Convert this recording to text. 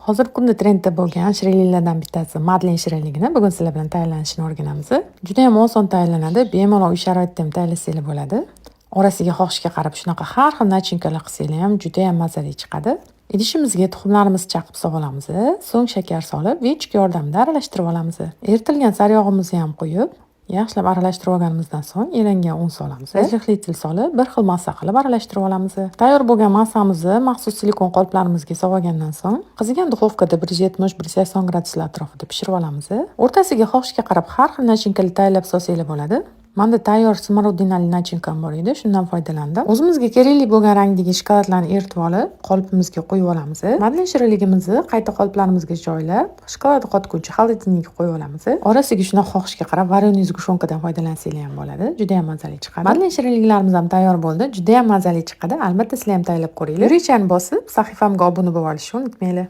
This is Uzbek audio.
Hozirgi kunda trendda bo'lgan shirinliklardan bittasi madlen shirinligini bugun sizlar bilan tayyorlanishini o'rganamiz. Juda ham oson tayyorlanadi, bemalol uy sharoitida ham tayyorlasanglar bo'ladi. Orasiga xohishga qarab shunaqa har xil nachinkalar qilsanglar ham juda ham mazali chiqadi. Idishimizga tuxumlarimizni chaqib solib olamiz, so'ng shakar solib vechka yordamida aralashtirib olamiz. Eritilgan sariyog'imizni ham qo'yib, yaxshilab aralashtirib olganimizdan so'ng elangan un solamiz. Razrixlitel solib bir xil massa qilib aralashtirib olamiz. Tayyor bo'lgan massamizni maxsus silikon qoliplarimizga solib olgandan so'ng qizigan duxovkada 170-180 graduslar atrofida pishirib olamiz. O'rtasiga xohishga qarab har xil nachinkalar tayyorlab solsanglar bo'ladi. Menda tayyor smorodinali nachinkam bor edi, shundan foydalandim. O'zimizga kerakli bo'lgan rangdagi shokoladlarni eritib olib, qolipimizga qo'yib olamiz. Madlen shirinligimizni qayta qoliplarimizga joylab, shokolad qotguvchi xolodilnikka qo'yib olamiz. Orasiga shuna xohishga qarab varyoniy zgushonkadan foydalansanglar ham bo'ladi. Juda ham mazali chiqadi. Madlen shirinliklarimiz ham tayyor bo'ldi. Juda ham mazali chiqadi. Albatta sizlar ham tayyorlab ko'ringlar. Rechani bosib, sahifamga obuna bo'lib olishni unutmanglar.